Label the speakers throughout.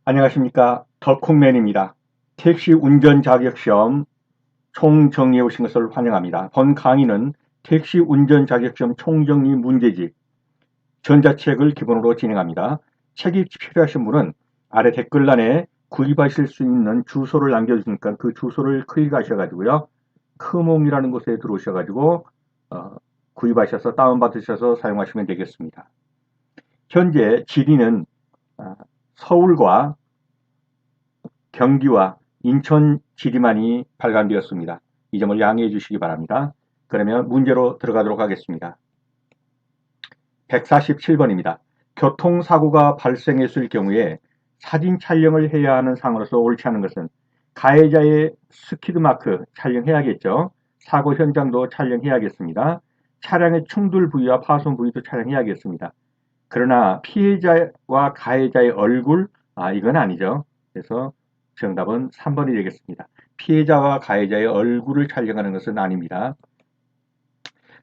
Speaker 1: 안녕하십니까. 덕후맨입니다. 택시 운전 자격시험 총정리해 오신 것을 환영합니다. 본 강의는 택시 운전 자격시험 총정리 문제집 전자책을 기본으로 진행합니다. 책이 필요하신 분은 아래 댓글란에 구입하실 수 있는 주소를 남겨주시니까 그 주소를 클릭하셔가지고요. 크몽이라는 곳에 들어오셔가지고 구입하셔서 다운받으셔서 사용하시면 되겠습니다. 현재 지리는 서울과 경기와 인천 지리만이 발간되었습니다. 이 점을 양해해 주시기 바랍니다. 그러면 문제로 들어가도록 하겠습니다. 147번입니다. 교통사고가 발생했을 경우에 사진 촬영을 해야 하는 상황으로서 옳지 않은 것은 가해자의 스키드마크 촬영해야겠죠. 사고 현장도 촬영해야겠습니다. 차량의 충돌 부위와 파손 부위도 촬영해야겠습니다. 그러나 피해자와 가해자의 얼굴, 이건 아니죠. 그래서 정답은 3번이 되겠습니다. 피해자와 가해자의 얼굴을 촬영하는 것은 아닙니다.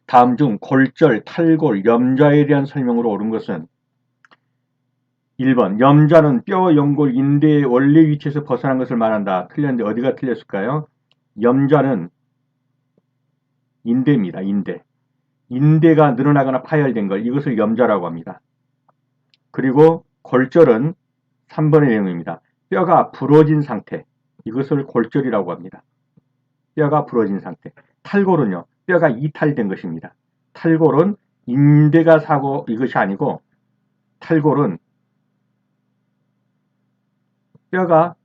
Speaker 1: 다음 중 골절, 탈골, 염좌에 대한 설명으로 옳은 것은 1번 염좌는 뼈, 연골, 인대의 원래 위치에서 벗어난 것을 말한다. 틀렸는데 어디가 틀렸을까요? 염좌는 인대입니다. 인대. 인대가 늘어나거나 파열된 것, 이것을 염좌라고 합니다. 그리고 골절은 3번의 내용입니다. 뼈가 부러진 상태, 이것을 골절이라고 합니다. 뼈가 부러진 상태. 탈골은요, 뼈가 이탈된 것입니다. 탈골은 인대가 사고 이것이 아니고 탈골은 뼈가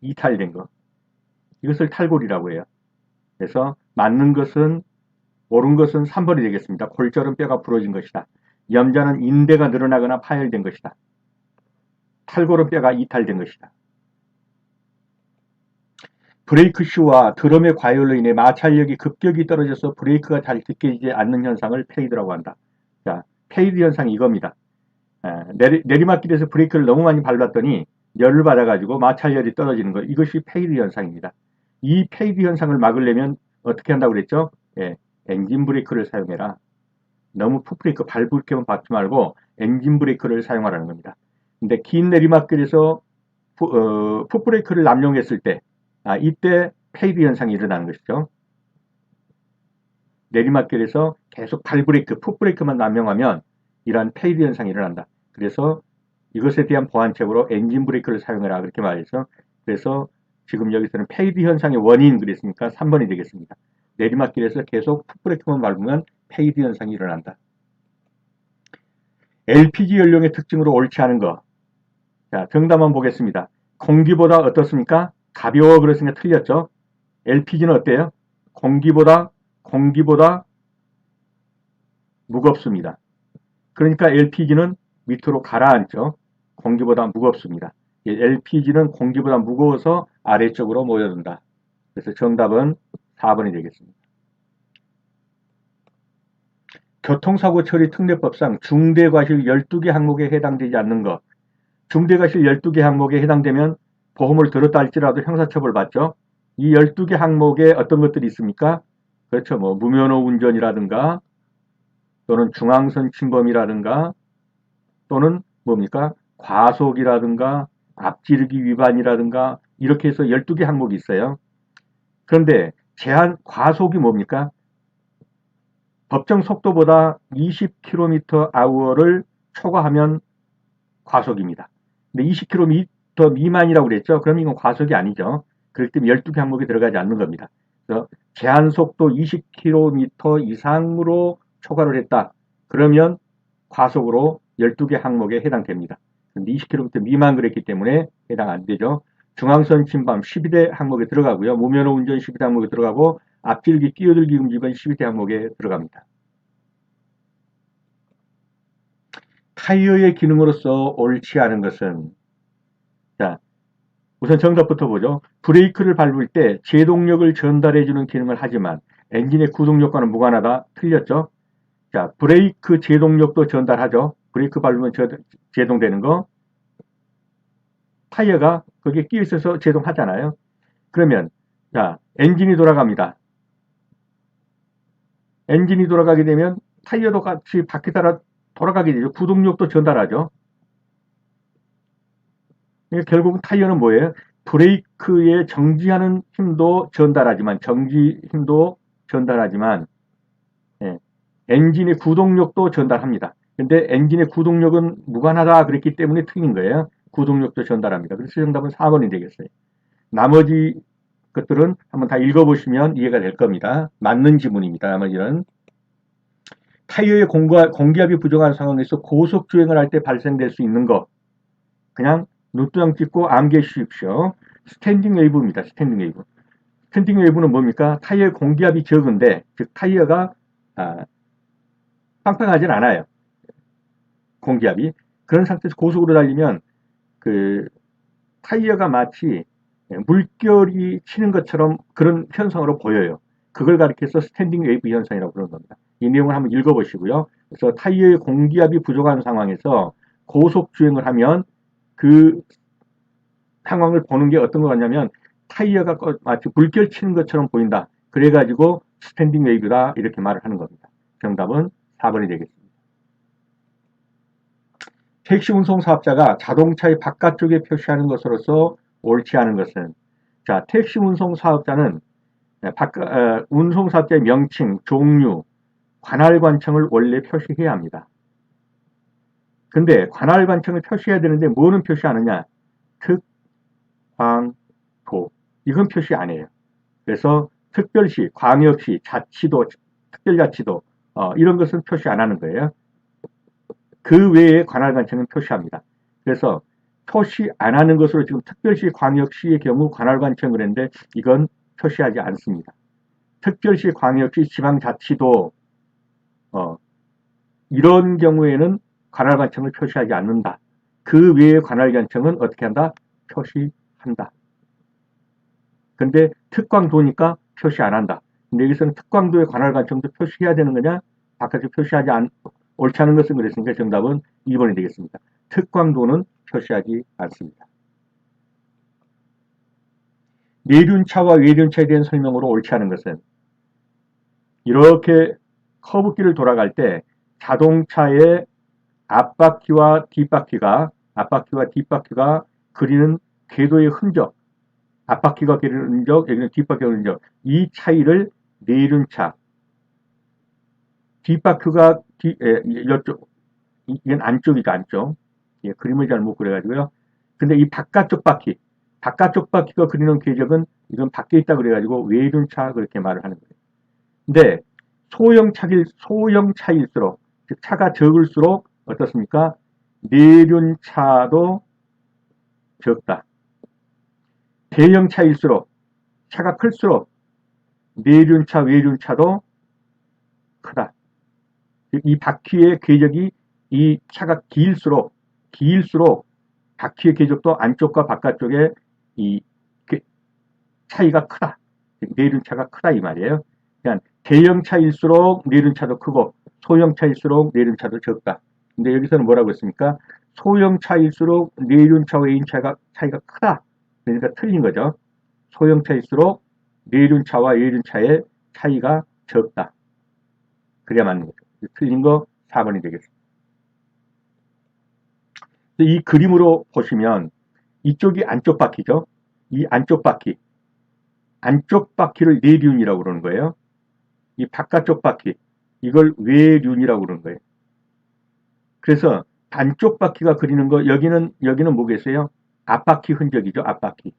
Speaker 1: 이탈된 것, 이것을 탈골이라고 해요. 그래서 맞는 것은, 옳은 것은 3번이 되겠습니다. 골절은 뼈가 부러진 것이다. 염좌는 인대가 늘어나거나 파열된 것이다. 탈골은 뼈가 이탈된 것이다. 브레이크 슈와 드럼의 과열로 인해 마찰력이 급격히 떨어져서 브레이크가 잘 느껴지지 않는 현상을 페이드라고 한다. 자, 페이드 현상이 이겁니다. 내리막길에서 브레이크를 너무 많이 밟았더니 열을 받아가지고 마찰열이 떨어지는 것, 이것이 페이드 현상입니다. 이 페이드 현상을 막으려면 어떻게 한다고 그랬죠? 엔진 브레이크를 사용해라. 너무 풋브레이크 밟을게만 밟지 말고 엔진 브레이크를 사용하라는 겁니다. 근데 긴 내리막길에서 풋브레이크를 남용했을 때, 이때 페이드 현상이 일어나는 것이죠. 내리막길에서 계속 발브레이크, 풋브레이크만 남용하면 이러한 페이드 현상이 일어난다. 그래서 이것에 대한 보완책으로 엔진 브레이크를 사용해라, 그렇게 말했죠. 그래서 지금 여기서는 페이드 현상의 원인 그랬으니까 3번이 되겠습니다. 내리막길에서 계속 풋브레이크만 밟으면 페이드 현상이 일어난다. LPG 연료의 특징으로 옳지 않은 것. 자, 정답 한번 보겠습니다. 공기보다 어떻습니까? 가벼워, 그랬으니까 틀렸죠. LPG는 어때요? 공기보다 무겁습니다. 그러니까 LPG는 밑으로 가라앉죠. 공기보다 무겁습니다. LPG는 공기보다 무거워서 아래쪽으로 모여든다. 그래서 정답은 4번이 되겠습니다. 교통사고 처리 특례법상 중대과실 12개 항목에 해당되지 않는 것. 중대과실 12개 항목에 해당되면 보험을 들었다 할지라도 형사처벌 받죠. 이 12개 항목에 어떤 것들이 있습니까? 그렇죠. 뭐 무면허 운전이라든가 또는 중앙선 침범이라든가 또는 뭡니까? 과속이라든가 앞지르기 위반이라든가 이렇게 해서 12개 항목이 있어요. 그런데 과속이 뭡니까? 법정 속도보다 20km/h를 초과하면 과속입니다. 근데 20km 미만이라고 그랬죠? 그럼 이건 과속이 아니죠. 그렇기 때문에 12개 항목이 들어가지 않는 겁니다. 그래서 제한 속도 20km 이상으로 초과를 했다. 그러면 과속으로 12개 항목에 해당됩니다. 근데 20km 미만 그랬기 때문에 해당 안 되죠. 중앙선 침범 12대 항목에 들어가고요. 무면허 운전 12대 항목에 들어가고 앞질기 끼어들기 금지는 12대 항목에 들어갑니다. 타이어의 기능으로서 옳지 않은 것은, 자, 우선 정답부터 보죠. 브레이크를 밟을 때 제동력을 전달해주는 기능을 하지만 엔진의 구동력과는 무관하다. 틀렸죠? 자, 브레이크 제동력도 전달하죠. 브레이크 밟으면 제동되는 거. 타이어가 거기에 끼어 있어서 제동하잖아요. 그러면 자, 엔진이 돌아갑니다. 엔진이 돌아가게 되면 타이어도 같이 바퀴 따라 돌아가게 되죠. 구동력도 전달하죠. 결국 타이어는 뭐예요? 브레이크에 정지하는 힘도 전달하지만, 정지 힘도 전달하지만, 예, 엔진의 구동력도 전달합니다. 근데 엔진의 구동력은 무관하다 그랬기 때문에 틀린 거예요. 구동력도 전달합니다. 그래서 정답은 4번이 되겠어요. 나머지 것들은 한번 다 읽어보시면 이해가 될 겁니다. 맞는 지문입니다. 나머지는. 타이어의 공기압이 부족한 상황에서 고속 주행을 할 때 발생될 수 있는 거. 그냥 눈두장 찍고 암기해 주십시오. 스탠딩 웨이브입니다. 스탠딩 웨이브. 스탠딩 웨이브는 뭡니까? 타이어의 공기압이 적은데, 즉 타이어가 빵빵하진 않아요. 공기압이. 그런 상태에서 고속으로 달리면 그 타이어가 마치 물결이 치는 것처럼 그런 현상으로 보여요. 그걸 가리켜서 스탠딩 웨이브 현상이라고 그러는 겁니다. 이 내용을 한번 읽어보시고요. 그래서 타이어의 공기압이 부족한 상황에서 고속 주행을 하면 그 상황을 보는 게 어떤 것 같냐면 타이어가 마치 물결 치는 것처럼 보인다. 그래가지고 스탠딩 웨이브다 이렇게 말을 하는 겁니다. 정답은 4번이 되겠습니다. 택시 운송 사업자가 자동차의 바깥쪽에 표시하는 것으로서 옳지 않은 것은, 자, 택시 운송 사업자는 운송 사업자의 명칭, 종류, 관할 관청을 원래 표시해야 합니다. 근데 관할 관청을 표시해야 되는데 뭐는 표시 안 하냐? 특, 광, 도. 이건 표시 안 해요. 그래서 특별시, 광역시, 자치도, 특별자치도 이런 것은 표시 안 하는 거예요. 그 외에 관할 관청은 표시합니다. 그래서 표시 안 하는 것으로 지금 특별시, 광역시의 경우 관할 관청을 했는데 이건 표시하지 않습니다. 특별시, 광역시, 지방자치도 이런 경우에는 관할 관청을 표시하지 않는다. 그 외에 관할 관청은 어떻게 한다? 표시한다. 근데 특광도니까 표시 안 한다. 근데 여기서는 특광도의 관할 관청도 표시해야 되는 거냐? 바깥에 표시하지 옳지 않은 것은 그랬으니까 정답은 2번이 되겠습니다. 특광도는 표시하지 않습니다. 내륜차와 외륜차에 대한 설명으로 옳지 않은 것은, 이렇게 커브길을 돌아갈 때 자동차의 앞바퀴와 뒷바퀴가 그리는 궤도의 흔적, 앞바퀴가 그리는 흔적, 여기는 뒷바퀴가 그리는 흔적, 이 차이를 내륜차, 뒷바퀴가 이쪽, 이건 안쪽이죠, 안쪽. 예, 그림을 잘못 그려가지고요. 근데 이 바깥쪽 바퀴가 그리는 궤적은 이건 밖에 있다 그래가지고 외륜차 그렇게 말을 하는 거예요. 근데 소형 차일수록, 즉 차가 적을수록 어떻습니까? 내륜차도 적다. 대형 차일수록, 차가 클수록 내륜차, 외륜차도 크다. 이 바퀴의 궤적이 이 차가 길수록 바퀴의 궤적도 안쪽과 바깥쪽에 이 차이가 크다. 내륜차가 크다 이 말이에요. 그러니까 대형 차일수록 내륜차도 크고 소형 차일수록 내륜차도 적다. 근데 여기서는 뭐라고 했습니까? 소형 차일수록 내륜차와 외륜차가 차이가 크다. 그러니까 틀린 거죠. 소형 차일수록 내륜차와 외륜차의 차이가 적다. 그래야 맞는 거죠. 틀린 거 4번이 되겠습니다. 이 그림으로 보시면 이쪽이 안쪽 바퀴죠. 이 안쪽 바퀴를 내륜이라고 그러는 거예요. 이 바깥쪽 바퀴, 이걸 외륜이라고 그러는 거예요. 그래서 안쪽 바퀴가 그리는 거, 여기는 뭐겠어요? 앞바퀴 흔적이죠, 앞바퀴.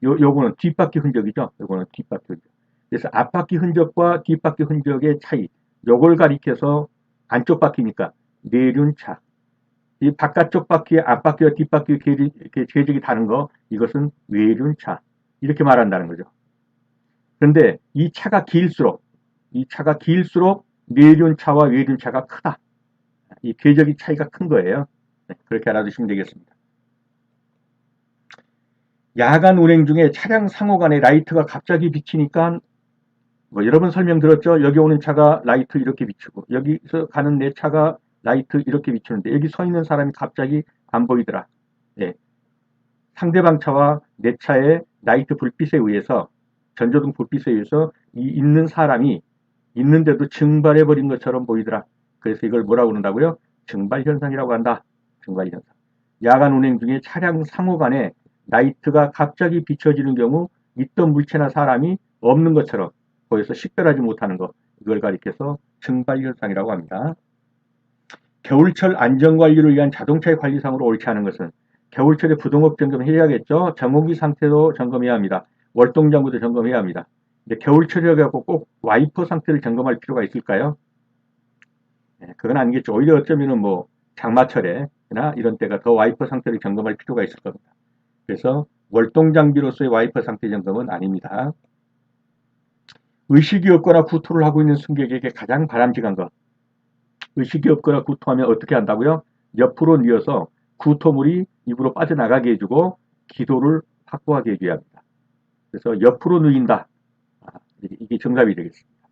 Speaker 1: 요거는 뒷바퀴 흔적이죠. 요거는 뒷바퀴 흔적. 그래서 앞바퀴 흔적과 뒷바퀴 흔적의 차이, 요걸 가리켜서 안쪽 바퀴니까 내륜차. 이 바깥쪽 바퀴의 앞바퀴와 뒷바퀴의 궤적이 다른 거, 이것은 외륜차. 이렇게 말한다는 거죠. 그런데 이 차가 길수록 내륜차와 외륜차가 크다. 이 궤적이 차이가 큰 거예요. 네, 그렇게 알아두시면 되겠습니다. 야간 운행 중에 차량 상호간에 라이트가 갑자기 비치니까 여러 번 설명 들었죠. 여기 오는 차가 라이트 이렇게 비추고 여기서 가는 내 차가 라이트 이렇게 비추는데 여기 서 있는 사람이 갑자기 안 보이더라. 네. 상대방 차와 내 차의 라이트 불빛에 의해서, 전조등 불빛에 의해서 이 있는 사람이 있는데도 증발해버린 것처럼 보이더라. 그래서 이걸 뭐라고 그런다고요? 증발현상이라고 한다. 증발현상. 야간 운행 중에 차량 상호 간에 라이트가 갑자기 비춰지는 경우 있던 물체나 사람이 없는 것처럼 보여서 식별하지 못하는 것, 이걸 가리켜서 증발현상이라고 합니다. 겨울철 안전관리를 위한 자동차의 관리상으로 옳지 않은 것은 겨울철에 부등업 점검해야겠죠. 정호기 상태도 점검해야 합니다. 월동장구도 점검해야 합니다. 근데 겨울철이라고 꼭 와이퍼 상태를 점검할 필요가 있을까요? 그건 아니겠죠. 오히려 어쩌면은 뭐 장마철에나 이런 때가 더 와이퍼 상태를 점검할 필요가 있을 겁니다. 그래서 월동장비로서의 와이퍼 상태 점검은 아닙니다. 의식이 없거나 구토를 하고 있는 승객에게 가장 바람직한 것. 의식이 없거나 구토하면 어떻게 한다고요? 옆으로 뉘어서 구토물이 입으로 빠져나가게 해주고 기도를 확보하게 해줘야 합니다. 그래서 옆으로 누인다. 이게 정답이 되겠습니다.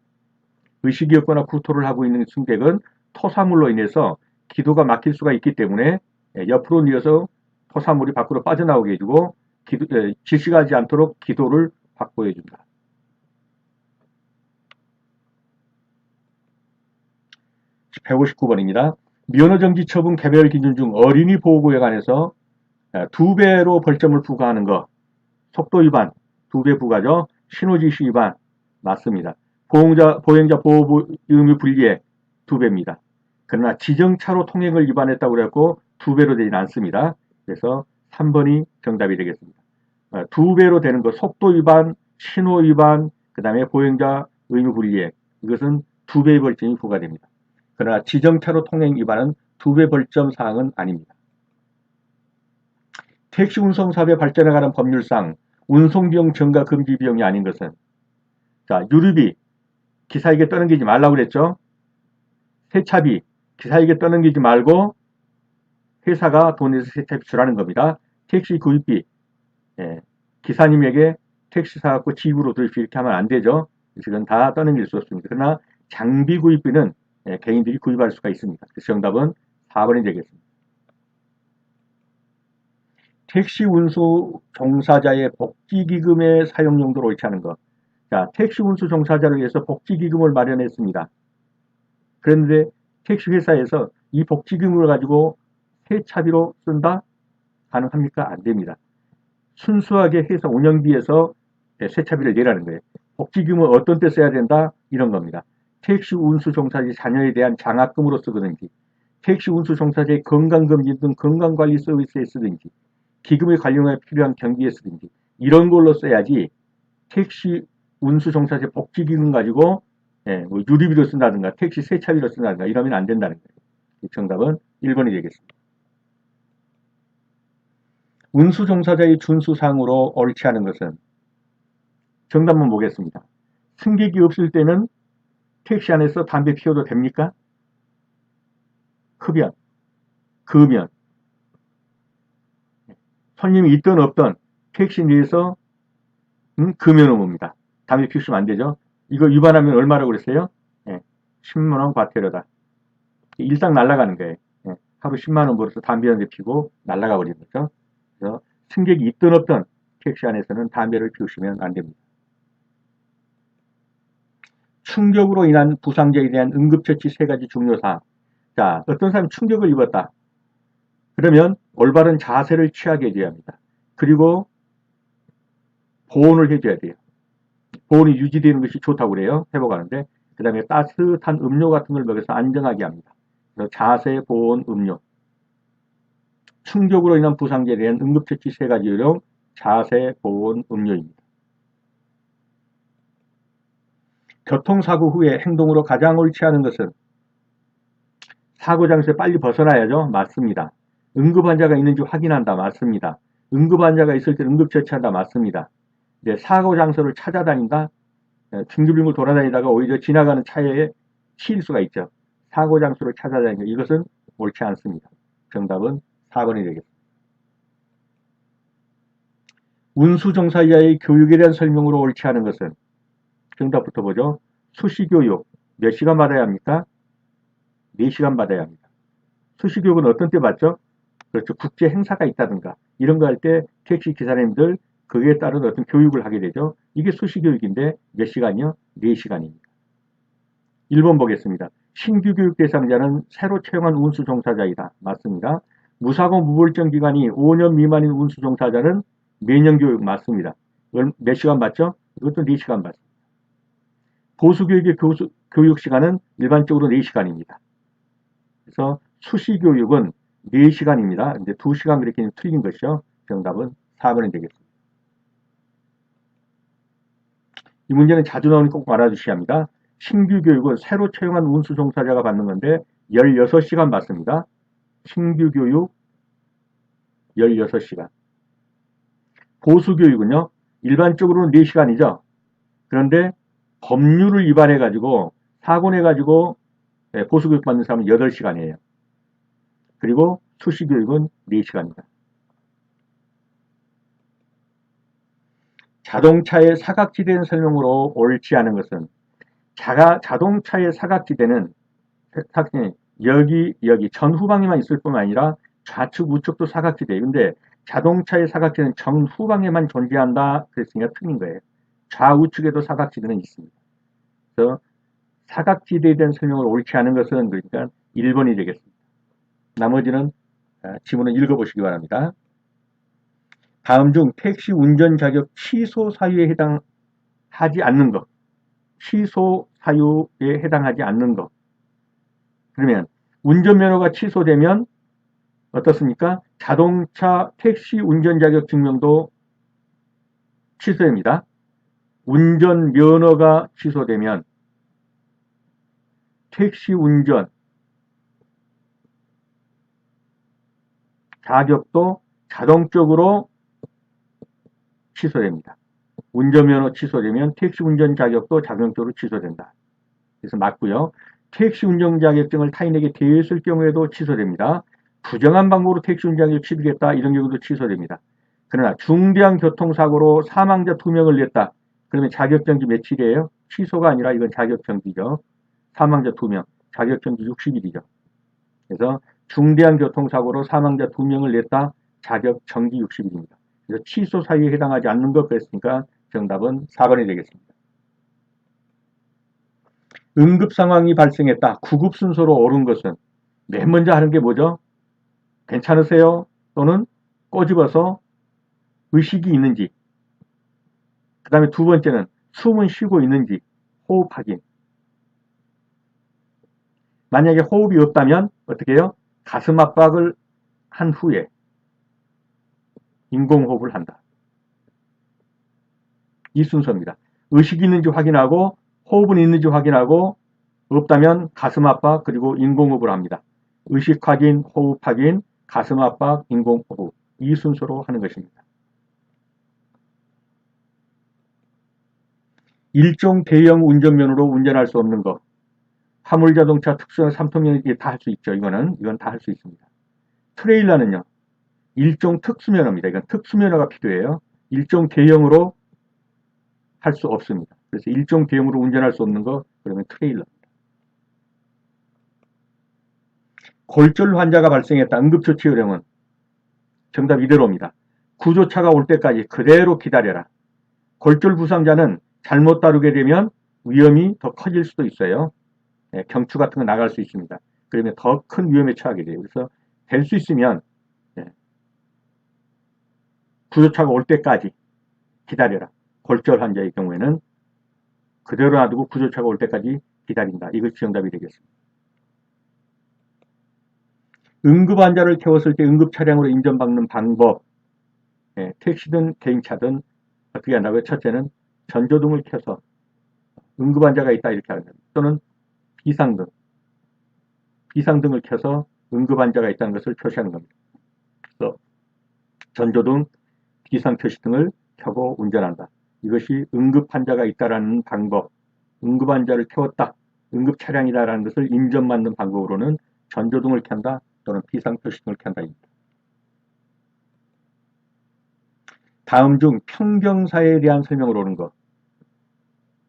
Speaker 1: 의식이 없거나 구토를 하고 있는 승객은 토사물로 인해서 기도가 막힐 수가 있기 때문에 옆으로 뉘어서 토사물이 밖으로 빠져나오게 해주고 질식하지 않도록 기도를 확보해 준다. 159번입니다. 면허정지 처분 개별 기준 중 어린이 보호구역에 관해서 2배로 벌점을 부과하는 것, 속도 위반 2배 부과죠. 신호지시 위반 맞습니다. 보행자 보호 의무 불이해 2배입니다. 그러나 지정차로 통행을 위반했다고 그랬고 2배로 되지는 않습니다. 그래서 3번이 정답이 되겠습니다. 2배로 되는 것, 속도 위반, 신호 위반, 그 다음에 보행자 의무 불이해, 이것은 2배의 벌점이 부과됩니다. 그러나 지정차로 통행 위반은 2배 벌점 사항은 아닙니다. 택시 운송사업의 발전에 관한 법률상 운송비용 증가 금지 비용이 아닌 것은, 자, 유류비 기사에게 떠넘기지 말라고 그랬죠. 세차비 기사에게 떠넘기지 말고 회사가 돈에서 세차비 주라는 겁니다. 택시 구입비 기사님에게 택시 사갖고 집으로 도입시 이렇게 하면 안 되죠. 이건 다 떠넘길 수 없습니다. 그러나 장비 구입비는 개인들이 구입할 수가 있습니다. 그래서 정답은 4번이 되겠습니다. 택시 운수 종사자의 복지기금의 사용 용도로 옳지 않은 것. 자, 택시 운수 종사자를 위해서 복지기금을 마련했습니다. 그런데 택시 회사에서 이 복지기금을 가지고 세차비로 쓴다? 가능합니까? 안 됩니다. 순수하게 회사 운영비에서 세차비를 내라는 거예요. 복지기금은 어떤 때 써야 된다? 이런 겁니다. 택시 운수 종사자 자녀에 대한 장학금으로 쓰든지, 택시 운수 종사자의 건강검진 등 건강관리 서비스에 쓰든지, 기금의 관리에 필요한 경비에 쓰든지, 이런 걸로 써야지 택시 운수 종사자 복지기금 가지고 뭐 유리비로 쓴다든가 택시 세차비로 쓴다든가 이러면 안 된다는 거예요. 정답은 1번이 되겠습니다. 운수 종사자의 준수상으로 옳지 않은 것은, 정답만 보겠습니다. 승객이 없을 때는 택시 안에서 담배 피워도 됩니까? 흡연, 금연, 손님이 있든 없든 택시 내에서 금연 의무입니다. 담배 피우시면 안 되죠. 이거 위반하면 얼마라고 그랬어요? 10만원 과태료다. 일당 날아가는 거예요. 하루 10만원 벌어서 담배 한 대 피고 날아가 버리는 거죠. 그래서 승객이 있든 없든 택시 안에서는 담배를 피우시면 안 됩니다. 충격으로 인한 부상자에 대한 응급처치 3가지 중요사항. 자, 어떤 사람이 충격을 입었다. 그러면 올바른 자세를 취하게 해줘야 합니다. 그리고 보온을 해줘야 돼요. 보온이 유지되는 것이 좋다고 그래요. 회복하는데. 그 다음에 따뜻한 음료 같은 걸 먹여서 안정하게 합니다. 그래서 자세, 보온, 음료. 충격으로 인한 부상자에 대한 응급처치 3가지 요령, 자세, 보온, 음료입니다. 교통사고 후에 행동으로 가장 옳지 않은 것은, 사고 장소에 빨리 벗어나야죠. 맞습니다. 응급환자가 있는지 확인한다. 맞습니다. 응급환자가 있을 때 응급처치한다. 맞습니다. 이제 사고 장소를 찾아다닌다. 빙글빙글 돌아다니다가 오히려 지나가는 차에 치일 수가 있죠. 사고 장소를 찾아다니는 이것은 옳지 않습니다. 정답은 4번이 되겠습니다. 운수종사자의 교육에 대한 설명으로 옳지 않은 것은, 정답부터 보죠. 수시교육 몇 시간 받아야 합니까? 4시간 받아야 합니다. 수시교육은 어떤 때 받죠? 그렇죠. 국제 행사가 있다든가 이런 거 할 때 택시 기사님들 거기에 따른 어떤 교육을 하게 되죠. 이게 수시교육인데 몇 시간이요? 4시간입니다. 1번 보겠습니다. 신규 교육 대상자는 새로 채용한 운수 종사자이다. 맞습니다. 무사고 무벌정 기간이 5년 미만인 운수 종사자는 매년 교육 맞습니다. 몇 시간 받죠? 이것도 4시간 받습니다. 보수교육의 교육 시간은 일반적으로 4시간입니다. 그래서 수시교육은 4시간입니다. 이제 2시간 그렇게 틀린 것이죠. 정답은 4번이 되겠습니다. 이 문제는 자주 나오니까 꼭 알아주셔야 합니다. 신규 교육은 새로 채용한 운수 종사자가 받는 건데 16시간 받습니다. 신규 교육 16시간. 보수 교육은요. 일반적으로는 4시간이죠. 그런데 법률을 위반해 가지고 사고 내 가지고 보수 교육 받는 사람은 8시간이에요. 그리고 수시 교육은 4시간입니다. 자동차의 사각지대는 설명으로 옳지 않은 것은 자동차의 사각지대는 여기 전후방에만 있을 뿐만 아니라 좌측 우측도 사각지대예요. 근데 자동차의 사각지대는 전후방에만 존재한다 그랬으니까 틀린 거예요. 좌우측에도 사각지대는 있습니다. 그래서 사각지대에 대한 설명을 옳지 않은 것은 그러니까 1번이 되겠습니다. 나머지는 지문을 읽어보시기 바랍니다. 다음 중 택시 운전 자격 취소 사유에 해당하지 않는 것. 취소 사유에 해당하지 않는 것. 그러면 운전면허가 취소되면 어떻습니까? 자동차 택시 운전 자격 증명도 취소됩니다. 운전면허가 취소되면 택시 운전 자격도 자동적으로 취소됩니다. 운전면허 취소되면 택시 운전 자격도 자동적으로 취소된다. 그래서 맞고요. 택시 운전 자격증을 타인에게 대여했을 경우에도 취소됩니다. 부정한 방법으로 택시 운전 자격을 취득했다. 이런 경우도 취소됩니다. 그러나 중대한 교통사고로 사망자 2명을 냈다. 그러면 자격정지 며칠이에요? 취소가 아니라 이건 자격정지죠. 사망자 2명. 자격정지 60일이죠. 그래서 중대한 교통사고로 사망자 2명을 냈다. 자격정지 60일입니다. 그래서 취소 사유에 해당하지 않는 것 그랬으니까 정답은 4번이 되겠습니다. 응급 상황이 발생했다. 구급 순서로 옳은 것은 맨 먼저 하는 게 뭐죠? 괜찮으세요? 또는 꼬집어서 의식이 있는지. 그 다음에 두 번째는 숨은 쉬고 있는지 호흡 확인. 만약에 호흡이 없다면 어떻게 해요? 가슴 압박을 한 후에 인공호흡을 한다. 이 순서입니다. 의식이 있는지 확인하고 호흡은 있는지 확인하고 없다면 가슴 압박 그리고 인공호흡을 합니다. 의식 확인, 호흡 확인, 가슴 압박, 인공호흡 이 순서로 하는 것입니다. 일종 대형 운전면허로 운전할 수 없는 것. 화물자동차 특수한 3통면허 다 할 수 있죠. 이건 다 할 수 있습니다. 트레일러는요. 일종 특수면허입니다. 이건 특수면허가 필요해요. 일종 대형으로 할 수 없습니다. 그래서 일종 대형으로 운전할 수 없는 거 그러면 트레일러입니다. 골절 환자가 발생했다. 응급조치 요령은 정답 이대로입니다. 구조차가 올 때까지 그대로 기다려라. 골절 부상자는 잘못 다루게 되면 위험이 더 커질 수도 있어요. 경추 같은 거 나갈 수 있습니다. 그러면 더 큰 위험에 처하게 돼요. 그래서 될 수 있으면 구조차가 올 때까지 기다려라. 골절 환자의 경우에는 그대로 놔두고 구조차가 올 때까지 기다린다. 이것이 정답이 되겠습니다. 응급 환자를 태웠을 때 응급 차량으로 인정받는 방법. 택시든 개인차든 어떻게 한다고요? 첫째는 전조등을 켜서 응급 환자가 있다 이렇게 하는 겁니다. 또는 비상등을 켜서 응급 환자가 있다는 것을 표시하는 겁니다. 그래서 전조등, 비상표시등을 켜고 운전한다. 이것이 응급 환자가 있다라는 방법, 응급 환자를 태웠다, 응급 차량이다라는 것을 인정받는 방법으로는 전조등을 켠다 또는 비상표시등을 켠다입니다. 다음 중 평경사에 대한 설명을 오는 것.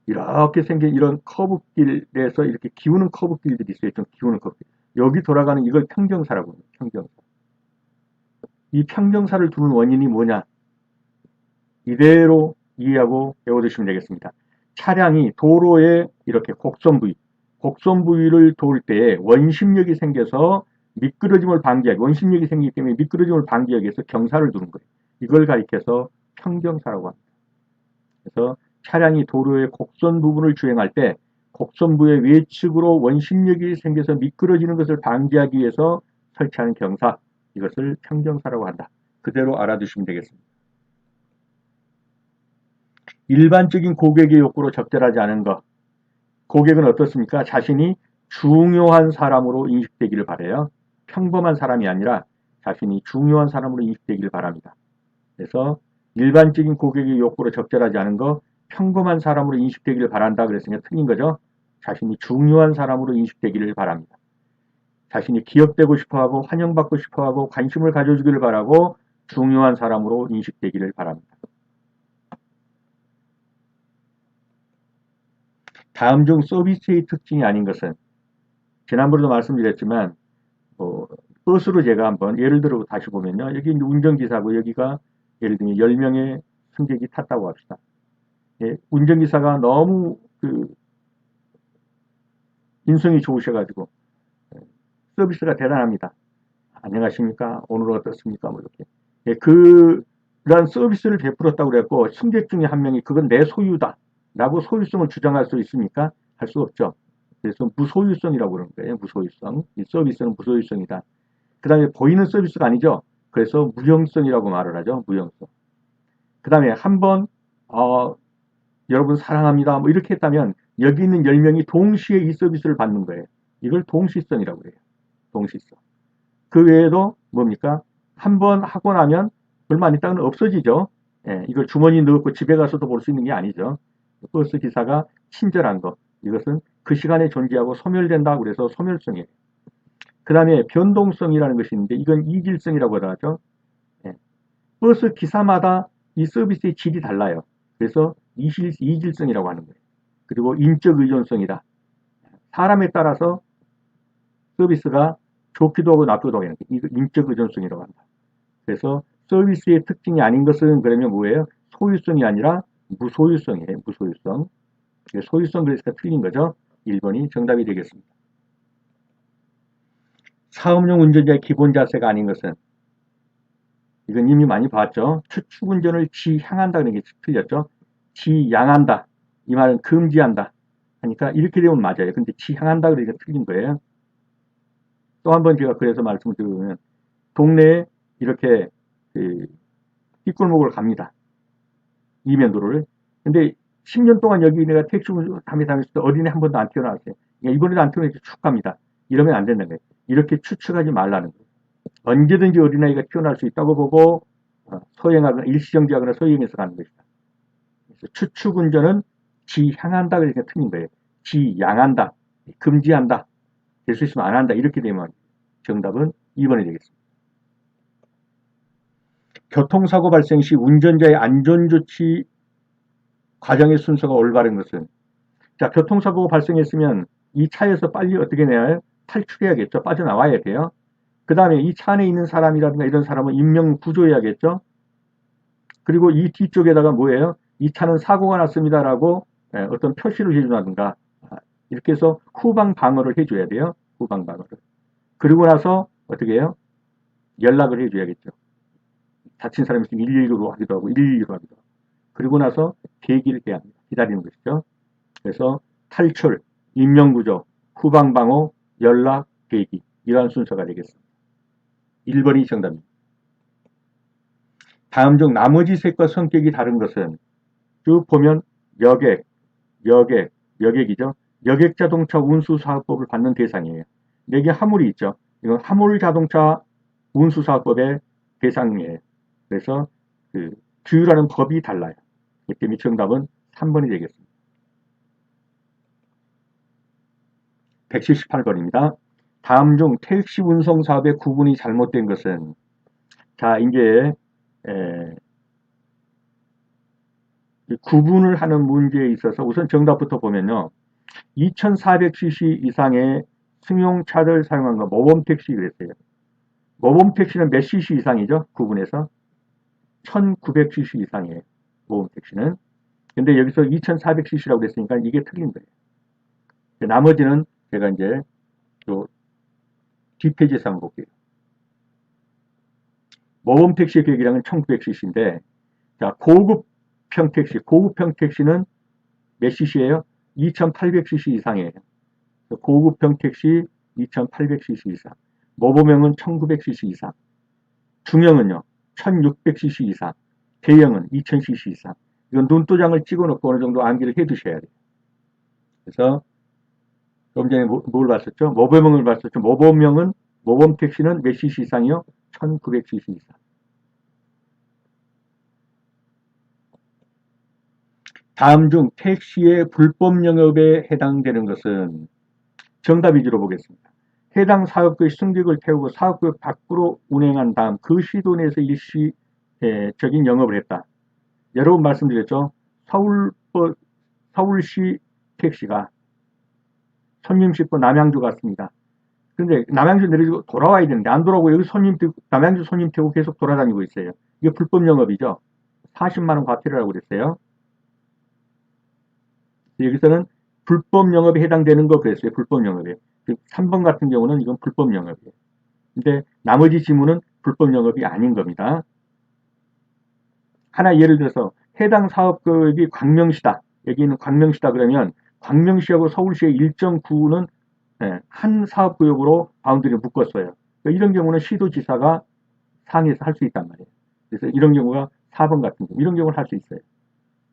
Speaker 1: 이렇게 생긴 이런 커브길에서 이렇게 기우는 커브길들이 있어요. 좀 기우는 커브길. 여기 돌아가는 이걸 평경사라고 합니다. 평경사. 이 평경사를 두는 원인이 뭐냐? 이대로 이해하고 외워두시면 되겠습니다. 차량이 도로에 이렇게 곡선 부위를 돌 때에 원심력이 생겨서 미끄러짐을 방지하기, 원심력이 생기기 때문에 미끄러짐을 방지하기 위해서 경사를 두는 거예요. 이걸 가리켜서 평경사라고 합니다. 그래서 차량이 도로의 곡선 부분을 주행할 때 곡선부의 외측으로 원심력이 생겨서 미끄러지는 것을 방지하기 위해서 설치하는 경사, 이것을 평경사라고 한다. 그대로 알아두시면 되겠습니다. 일반적인 고객의 욕구로 적절하지 않은 것. 고객은 어떻습니까? 자신이 중요한 사람으로 인식되기를 바라요. 평범한 사람이 아니라 자신이 중요한 사람으로 인식되기를 바랍니다. 그래서 일반적인 고객의 욕구로 적절하지 않은 거, 평범한 사람으로 인식되기를 바란다 그랬으니까 틀린 거죠. 자신이 중요한 사람으로 인식되기를 바랍니다. 자신이 기억되고 싶어하고 환영받고 싶어하고 관심을 가져주기를 바라고 중요한 사람으로 인식되기를 바랍니다. 다음 중 서비스의 특징이 아닌 것은, 지난번에도 말씀드렸지만 버스로 제가 한번 예를 들어 다시 보면요. 여기 운전기사고 여기가 예를 들면 10명의 승객이 탔다고 합시다. 예, 운전기사가 너무 인성이 좋으셔가지고 서비스가 대단합니다. 안녕하십니까? 오늘 어떻습니까? 뭐 이렇게. 예, 그런 서비스를 베풀었다고 그랬고 승객 중에 한 명이 그건 내 소유다 라고 소유성을 주장할 수 있습니까? 할 수 없죠. 그래서 무소유성이라고 그러는 거예요. 무소유성. 이 서비스는 무소유성이다. 그 다음에 보이는 서비스가 아니죠. 그래서 무형성이라고 말을 하죠. 무형성. 그 다음에 한번 여러분 사랑합니다. 뭐 이렇게 했다면 여기 있는 10명이 동시에 이 서비스를 받는 거예요. 이걸 동시성이라고 해요. 동시성. 그 외에도 뭡니까? 한번 하고 나면 얼마 안 있다가는 없어지죠. 예, 이걸 주머니 넣고 집에 가서도 볼 수 있는 게 아니죠. 버스 기사가 친절한 것. 이것은 그 시간에 존재하고 소멸된다. 그래서 소멸성이에요. 그 다음에 변동성이라는 것이 있는데 이건 이질성이라고 하죠. 예, 버스 기사마다 이 서비스의 질이 달라요. 그래서 이질성이라고 하는 거예요. 그리고 인적 의존성이다. 사람에 따라서 서비스가 좋기도 하고 나쁘기도 하고 이거 인적 의존성이라고 한다. 그래서 서비스의 특징이 아닌 것은 그러면 뭐예요? 소유성이 아니라 무소유성이에요. 무소유성. 소유성 그래서 틀린 거죠. 1번이 정답이 되겠습니다. 사업용 운전자의 기본 자세가 아닌 것은, 이건 이미 많이 봤죠. 추측 운전을 지향한다는 게 틀렸죠. 지향한다. 이 말은 금지한다. 하니까 이렇게 되면 맞아요. 근데 지향한다 그러니까 틀린 거예요. 또 한 번 제가 그래서 말씀을 드리면 동네에 이렇게 뒷골목을 갑니다. 이면도로를. 근데 10년 동안 여기 내가 택시 다니면서 어린애 한 번도 안 태어났어요. 이번에도 안 태어나서 축 갑니다. 이러면 안 된다는 거예요. 이렇게 추측하지 말라는 거예요. 언제든지 어린아이가 태어날 수 있다고 보고 소행하거나 일시정지하거나 소행해서 가는 것이다. 그래서 추측 운전은 지향한다 그러니까 틀린 거예요. 지양한다, 금지한다, 될 수 있으면 안 한다 이렇게 되면 정답은 2번이 되겠습니다. 교통사고 발생 시 운전자의 안전조치 과정의 순서가 올바른 것은, 자, 교통사고가 발생했으면 이 차에서 빨리 어떻게 내야 탈출해야겠죠. 빠져나와야 돼요. 그 다음에 이 차 안에 있는 사람이라든가 이런 사람은 인명 구조해야겠죠. 그리고 이 뒤쪽에다가 뭐예요? 이 차는 사고가 났습니다라고 어떤 표시를 해준다든가 이렇게 해서 후방 방어를 해줘야 돼요. 후방 방어를. 그리고 나서 어떻게 해요? 연락을 해줘야겠죠. 다친 사람이 있으면 112로 하기도 하고 112로 하기도 하고. 그리고 나서 대기를 해야 합니다. 기다리는 것이죠. 그래서 탈출, 인명구조, 후방방어, 연락, 대기 이러한 순서가 되겠습니다. 1번이 정답입니다. 다음 중 나머지 색과 성격이 다른 것은, 쭉 보면 여객이죠. 여객자동차 운수사업법을 받는 대상이에요. 여기 화물이 있죠. 이건 화물자동차 운수사업법의 대상이에요. 그래서 규율하는 법이 달라요. 이 때문에 정답은 3번이 되겠습니다. 178번입니다. 다음 중 택시 운송 사업의 구분이 잘못된 것은, 자, 이제 구분을 하는 문제에 있어서 우선 정답부터 보면요. 2400cc 이상의 승용차를 사용한 거 모범택시 그랬어요. 모범택시는 몇 cc 이상이죠? 구분해서 1900cc 이상이에요. 모범택시는. 근데 여기서 2400cc라고 그랬으니까 이게 틀린 거예요. 나머지는 제가 이제 뒷페이지에서 한번 볼게요. 모범택시 배기량은 1900cc인데, 자, 고급형 택시는 몇 cc예요? 2800cc 이상이에요. 고급형 택시 2800cc 이상. 모범형은 1900cc 이상. 중형은요, 1600cc 이상. 대형은 2000cc 이상. 이건 눈도장을 찍어놓고 어느 정도 암기를 해 두셔야 돼요. 그래서 좀 전에 뭘 봤었죠? 모범형을 봤었죠. 모범 택시는 몇 cc 이상이요? 1900cc 이상. 다음 중 택시의 불법 영업에 해당되는 것은 정답 위주로 보겠습니다. 해당 사업의 승객을 태우고 사업구역 밖으로 운행한 다음 그 시도 내에서 일시적인 영업을 했다. 여러 번 말씀드렸죠. 서울시 택시가 손님 싣고 남양주 갔습니다. 근데 남양주 내리고 돌아와야 되는데 안 돌아오고 여기 남양주 손님 태우고 계속 돌아다니고 있어요. 이게 불법 영업이죠. 40만 원 과태료라고 그랬어요. 여기서는 불법 영업에 해당되는 거 그랬어요. 불법 영업에. 3번 같은 경우는 이건 불법 영업이에요. 근데 나머지 지문은 불법 영업이 아닌 겁니다. 하나 예를 들어서 해당 사업구역이 광명시다. 여기는 광명시다 그러면 광명시하고 서울시의 일정 구는 한 사업구역으로 바운드리를 묶었어요. 그러니까 이런 경우는 시도지사가 상의해서 할 수 있단 말이에요. 그래서 이런 경우가 4번 같은 경우, 이런 경우를 할 수 있어요.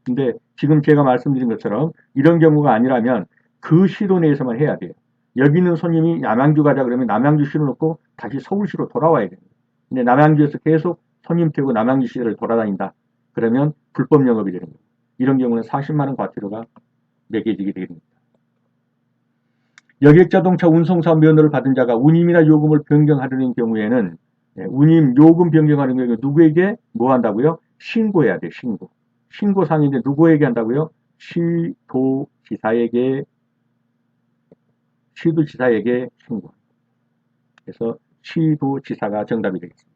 Speaker 1: 근데 지금 제가 말씀드린 것처럼 이런 경우가 아니라면 그 시도 내에서만 해야 돼요. 여기 있는 손님이 남양주 가자 그러면 남양주시로 놓고 다시 서울시로 돌아와야 됩니다. 근데 남양주에서 계속 손님 태우고 남양주시를 돌아다닌다. 그러면 불법 영업이 되는 거예요. 이런 경우는 40만 원 과태료가 매겨지게 됩니다. 여객자동차 운송사업 면허를 받은 자가 운임이나 요금을 변경하려는 경우에는 운임, 요금 변경하는 경우에 누구에게 뭐 한다고요? 신고해야 돼요. 신고사항인데 누구에게 한다고요? 시도지사에게 신고. 그래서 시도지사가 정답이 되겠습니다.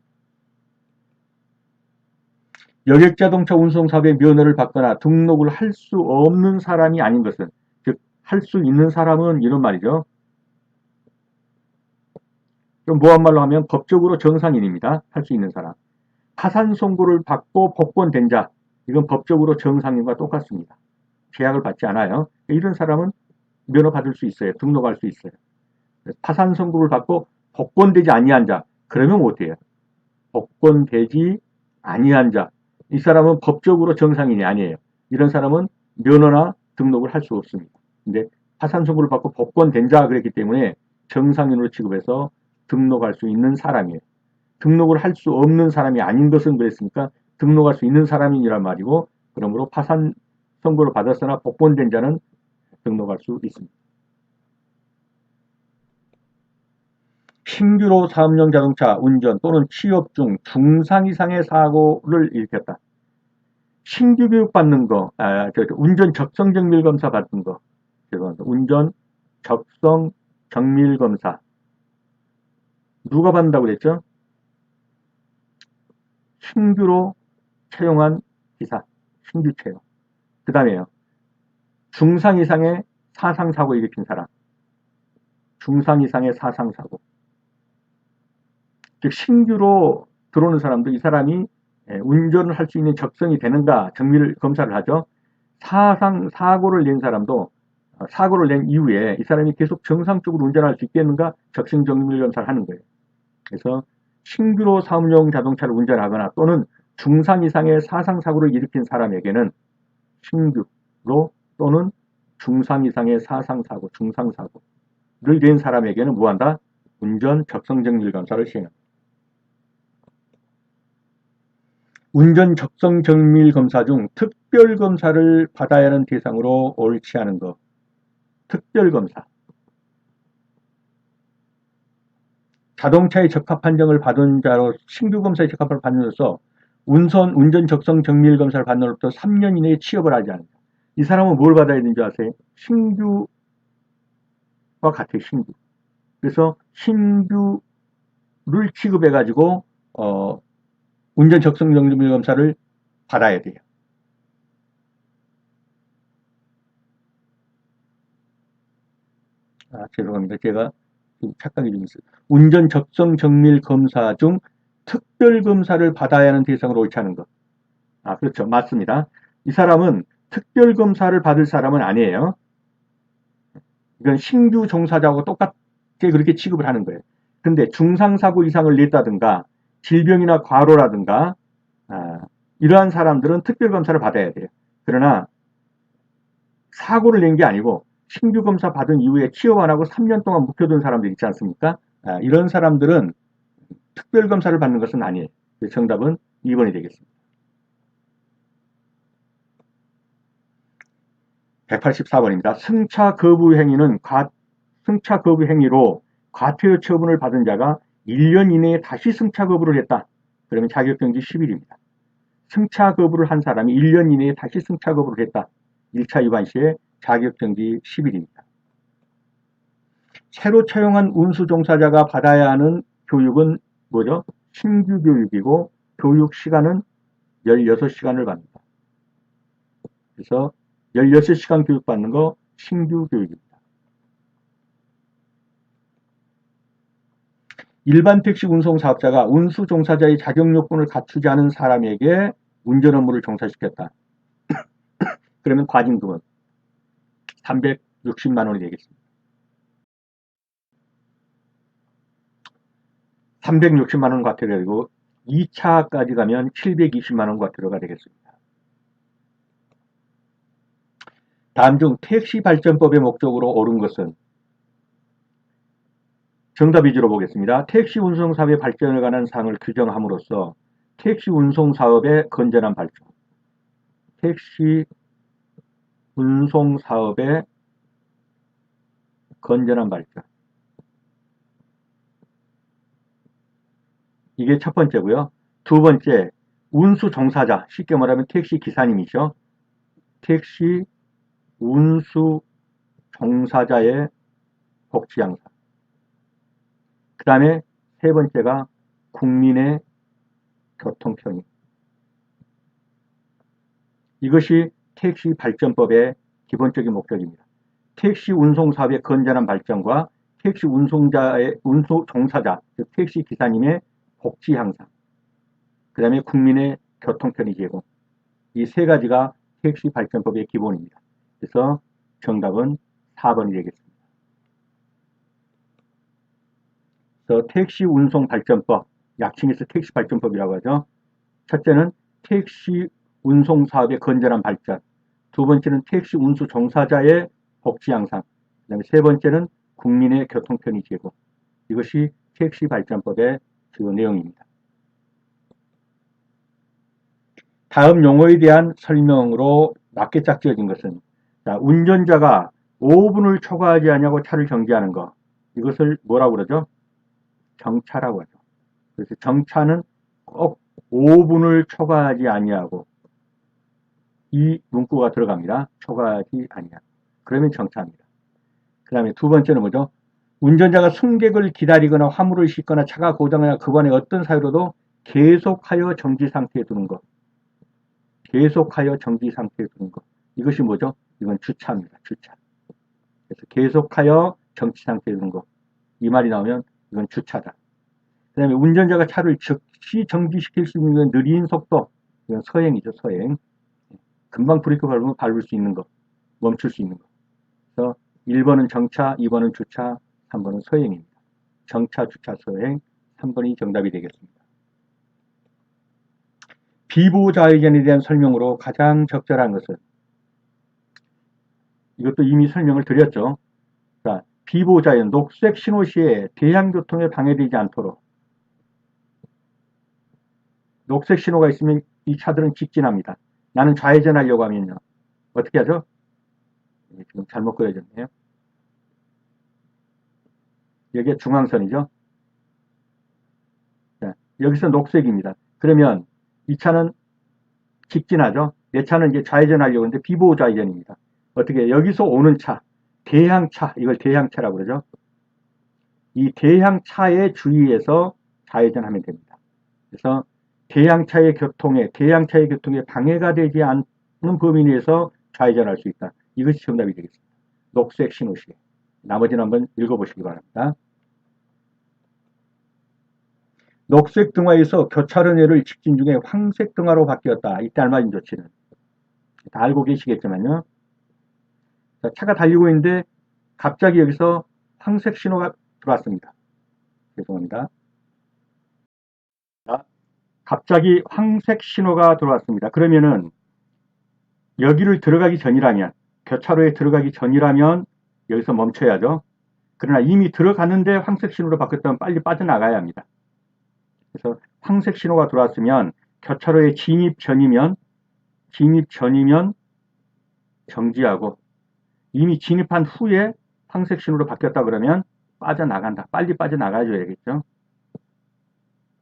Speaker 1: 여객자동차 운송사업의 면허를 받거나 등록을 할 수 없는 사람이 아닌 것은, 즉 할 수 있는 사람은 이런 말이죠. 좀 모한말로 하면 법적으로 정상인입니다. 할 수 있는 사람. 파산 선고를 받고 복권된 자, 이건 법적으로 정상인과 똑같습니다. 제약을 받지 않아요. 이런 사람은 면허 받을 수 있어요. 등록할 수 있어요. 파산 선고를 받고 복권되지 아니한 자, 그러면 못해요. 복권되지 아니한 자, 이 사람은 법적으로 정상인이 아니에요. 이런 사람은 면허나 등록을 할 수 없습니다. 근데 파산 선고를 받고 복권된 자 그랬기 때문에 정상인으로 취급해서 등록할 수 있는 사람이에요. 등록을 할 수 없는 사람이 아닌 것은 그랬으니까 등록할 수 있는 사람이란 말이고, 그러므로 파산 선고를 받았으나 복권된 자는 등록할 수 있습니다. 신규로 사업용 자동차 운전 또는 취업 중 중상 이상의 사고를 일으켰다. 신규 교육 받는 거, 운전 적성 정밀 검사 받는 거, 죄송합니다. 운전 적성 정밀 검사 누가 받는다고 그랬죠? 신규로 채용한 기사, 신규 채용. 그 다음에요. 중상 이상의 사상사고 일으킨 사람. 중상 이상의 사상사고. 즉 신규로 들어오는 사람도 이 사람이 운전을 할 수 있는 적성이 되는가 정밀 검사를 하죠. 사고를 낸 사람도 사고를 낸 이후에 이 사람이 계속 정상적으로 운전할 수 있겠는가 적성 정밀 검사를 하는 거예요. 그래서 신규로 사업용 자동차를 운전하거나 또는 중상 이상의 사상사고를 일으킨 사람에게는 신규로 또는 중상 이상의 사상사고, 중상사고를 낸 사람에게는 뭐한다? 운전 적성정밀검사를 시행한다. 운전 적성정밀검사 중 특별검사를 받아야 하는 대상으로 옳지 않은 것. 특별검사. 자동차에 적합 판정을 받은 자로 신규 검사에 적합을 받는 자로서 운전 적성 정밀 검사를 받는 것부터 3년 이내에 취업을 하지 않는다. 이 사람은 뭘 받아야 되는지 아세요? 신규와 같아요. 신규. 그래서 신규를 취급해 가지고 운전 적성 정밀 검사를 받아야 돼요. 죄송합니다. 제가 좀 착각이 좀 있어요. 운전 적성 정밀 검사 중 특별 검사를 받아야 하는 대상으로 옳지 않은 것. 아, 그렇죠. 맞습니다. 이 사람은 특별 검사를 받을 사람은 아니에요. 이건 신규 종사자하고 똑같게 그렇게 취급을 하는 거예요. 근데 중상사고 이상을 냈다든가 질병이나 과로라든가 이러한 사람들은 특별검사를 받아야 돼요. 그러나 사고를 낸 게 아니고 신규 검사 받은 이후에 취업 안 하고 3년 동안 묵혀둔 사람들 있지 않습니까? 이런 사람들은 특별검사를 받는 것은 아니에요. 정답은 2번이 되겠습니다. 184번입니다. 승차 거부 행위는 승차 거부 행위로 과태료 처분을 받은 자가 1년 이내에 다시 승차 거부를 했다. 그러면 자격정지 10일입니다. 승차 거부를 한 사람이 1년 이내에 다시 승차 거부를 했다. 1차 위반 시에 자격정지 10일입니다. 새로 채용한 운수 종사자가 받아야 하는 교육은 뭐죠? 신규 교육이고 교육 시간은 16시간을 받는다. 그래서 16시간 교육받는 거 신규 교육입니다. 일반 택시 운송 사업자가 운수 종사자의 자격 요건을 갖추지 않은 사람에게 운전 업무를 종사시켰다. 그러면 과징금은 360만 원이 되겠습니다. 360만 원 과태료가 되고 2차까지 가면 720만 원 과태료가 되겠습니다. 다음 중 택시 발전법의 목적으로 옳은 것은 정답 위주로 보겠습니다. 택시 운송 사업의 발전에 관한 사항을 규정함으로써 택시 운송 사업의 건전한 발전, 택시 운송 사업의 건전한 발전. 이게 첫 번째고요. 두 번째, 운수 종사자, 쉽게 말하면 택시 기사님이죠. 택시 운수 종사자의 복지 향상. 그 다음에 세 번째가 국민의 교통 편의. 이것이 택시 발전법의 기본적인 목적입니다. 택시 운송 사업의 건전한 발전과 택시 운송자의 운송 종사자, 즉 택시 기사님의 복지 향상, 그 다음에 국민의 교통 편의 제공. 이 세 가지가 택시 발전법의 기본입니다. 그래서 정답은 4번이 되겠습니다. 그래서 택시 운송 발전법, 약칭해서 택시 발전법이라고 하죠. 첫째는 택시 운송 사업의 건전한 발전, 두 번째는 택시 운수 종사자의 복지 향상, 그 다음에 세 번째는 국민의 교통 편의 제공. 이것이 택시 발전법의 주요 내용입니다. 다음 용어에 대한 설명으로 맞게 짝지어진 것은 운전자가 5분을 초과하지 않냐고 차를 정지하는 것. 이것을 뭐라고 그러죠? 정차라고 하죠. 그래서 정차는 꼭 5분을 초과하지 아니하고 이 문구가 들어갑니다. 초과하지 아니하고. 그러면 정차입니다. 그 다음에 두 번째는 뭐죠? 운전자가 승객을 기다리거나 화물을 싣거나 차가 고장이나 그간의 어떤 사유로도 계속하여 정지 상태에 두는 것. 계속하여 정지 상태에 두는 것. 이것이 뭐죠? 이건 주차입니다. 주차. 그래서 계속하여 정지 상태에 두는 것. 이 말이 나오면 이건 주차다. 그 다음에 운전자가 차를 즉시 정지시킬 수 있는 느린 속도. 이건 서행이죠. 서행. 금방 브레이크 밟으면 밟을 수 있는 것. 멈출 수 있는 것. 그래서 1번은 정차, 2번은 주차, 3번은 서행입니다. 정차, 주차, 서행, 3번이 정답이 되겠습니다. 비보좌회전에 대한 설명으로 가장 적절한 것은 이것도 이미 설명을 드렸죠. 자, 비보좌회전, 녹색 신호 시에 대형교통에 방해되지 않도록 녹색 신호가 있으면 이 차들은 직진합니다. 나는 좌회전하려고 하면요. 어떻게 하죠? 지금 잘못 그려졌네요. 여기가 중앙선이죠. 자, 여기서 녹색입니다. 그러면 이 차는 직진하죠. 내 차는 이제 좌회전하려고 하는데 비보호 좌회전입니다. 어떻게 여기서 오는 차, 대향차, 이걸 대향차라고 그러죠. 이 대향차에 주의해서 좌회전하면 됩니다. 그래서 대향차의 교통에 방해가 되지 않는 범위 내에서 좌회전할 수 있다. 이것이 정답이 되겠습니다. 녹색 신호시. 나머지는 한번 읽어보시기 바랍니다. 녹색 등화에서 교차로내를 직진 중에 황색 등화로 바뀌었다. 이때 알맞은 조치는 다 알고 계시겠지만요. 자, 차가 달리고 있는데 갑자기 여기서 황색 신호가 들어왔습니다. 죄송합니다. 자, 갑자기 황색 신호가 들어왔습니다. 그러면은 여기를 들어가기 전이라면, 교차로에 들어가기 전이라면 여기서 멈춰야죠. 그러나 이미 들어갔는데 황색 신호로 바뀌었다면 빨리 빠져나가야 합니다. 그래서 황색 신호가 들어왔으면 교차로에 진입 전이면 정지하고, 이미 진입한 후에 황색 신호로 바뀌었다 그러면 빠져나간다. 빨리 빠져나가줘야겠죠.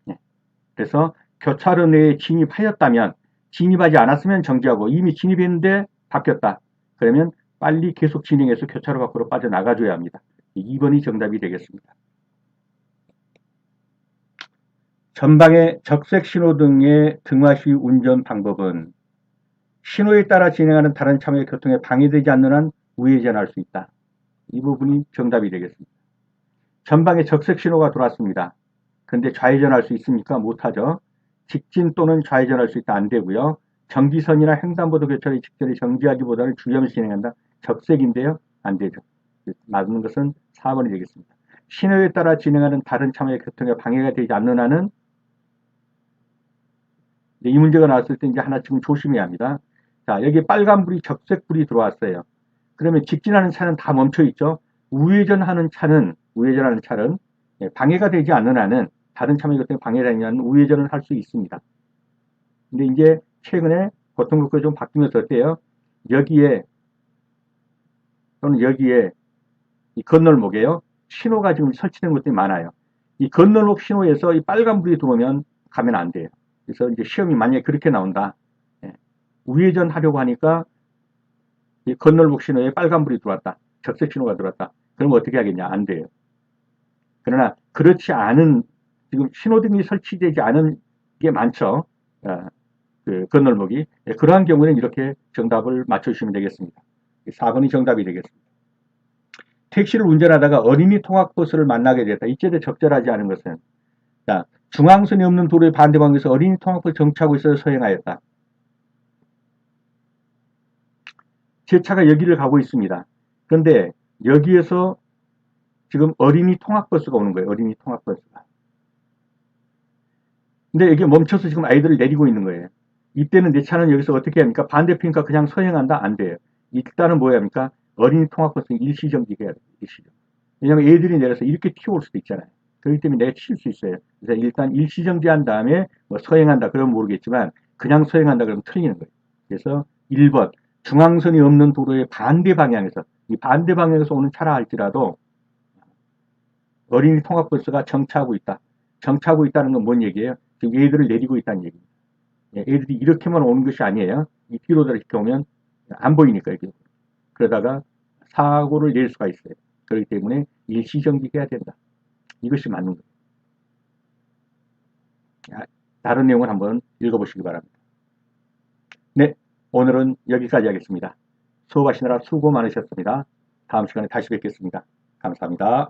Speaker 1: 네. 그래서 교차로 내에 진입하였다면, 진입하지 않았으면 정지하고, 이미 진입했는데 바뀌었다. 그러면 빨리 계속 진행해서 교차로 밖으로 빠져나가줘야 합니다. 2번이 정답이 되겠습니다. 전방의 적색 신호등의 등화 시 운전 방법은 신호에 따라 진행하는 다른 차량의 교통에 방해되지 않는 한 우회전할 수 있다. 이 부분이 정답이 되겠습니다. 전방에 적색 신호가 들어왔습니다. 그런데 좌회전할 수 있습니까? 못하죠. 직진 또는 좌회전할 수 있다. 안 되고요. 정지선이나 횡단보도 교차로의 직전에 정지하기보다는 주의하면서 진행한다. 적색인데요. 안 되죠. 맞는 것은 4번이 되겠습니다. 신호에 따라 진행하는 다른 차량의 교통에 방해가 되지 않는 한은, 이 문제가 나왔을 때 이제 하나쯤 조심해야 합니다. 자, 여기 빨간불이 적색불이 들어왔어요. 그러면 직진하는 차는 다 멈춰 있죠. 우회전하는 차는 방해가 되지 않는 한은, 다른 차량의 교통에 방해가 되지 않는 우회전을 할 수 있습니다. 근데 이제 최근에 교통법규가 좀 바뀌면서 어때요? 여기에 또는 여기에 이 건널목에요. 신호가 지금 설치된 것들이 많아요. 이 건널목 신호에서 이 빨간불이 들어오면 가면 안 돼요. 그래서 이제 시험이 만약에 그렇게 나온다. 예. 우회전 하려고 하니까 이 건널목 신호에 빨간불이 들어왔다. 적색 신호가 들어왔다. 그럼 어떻게 하겠냐? 안 돼요. 그러나 그렇지 않은, 지금 신호등이 설치되지 않은 게 많죠. 그 건널목이. 예, 그러한 경우는 이렇게 정답을 맞춰주시면 되겠습니다. 4번이 정답이 되겠습니다. 택시를 운전하다가 어린이 통학버스를 만나게 됐다. 이때도 적절하지 않은 것은, 자, 중앙선이 없는 도로의 반대 방향에서 어린이 통학버스 정차하고 있어서 서행하였다. 제 차가 여기를 가고 있습니다. 그런데 여기에서 지금 어린이 통학버스가 오는 거예요. 어린이 통학버스가. 근데 이게 멈춰서 지금 아이들을 내리고 있는 거예요. 이때는 내 차는 여기서 어떻게 합니까? 반대편이니까 그냥 서행한다? 안 돼요. 일단은 뭐야 합니까? 어린이 통학버스는 일시정지해야 돼요. 일시정지. 왜냐면 애들이 내려서 이렇게 튀어올 수도 있잖아요. 그렇기 때문에 내가 칠 수 있어요. 그래서 일단 일시정지한 다음에 뭐 서행한다 그러면 모르겠지만 그냥 서행한다 그러면 틀리는 거예요. 그래서 1번 중앙선이 없는 도로의 반대 방향에서, 이 반대 방향에서 오는 차라 할지라도 어린이 통학버스가 정차하고 있다. 정차하고 있다는 건 뭔 얘기예요? 지금 애들을 내리고 있다는 얘기입니다. 애들이 이렇게만 오는 것이 아니에요. 이 뒤로들 이렇게 오면 안 보이니까 이렇게. 그러다가 사고를 낼 수가 있어요. 그렇기 때문에 일시정지해야 된다. 이것이 맞는 거예요. 다른 내용을 한번 읽어보시기 바랍니다. 네, 오늘은 여기까지 하겠습니다. 수업하시느라 수고 많으셨습니다. 다음 시간에 다시 뵙겠습니다. 감사합니다.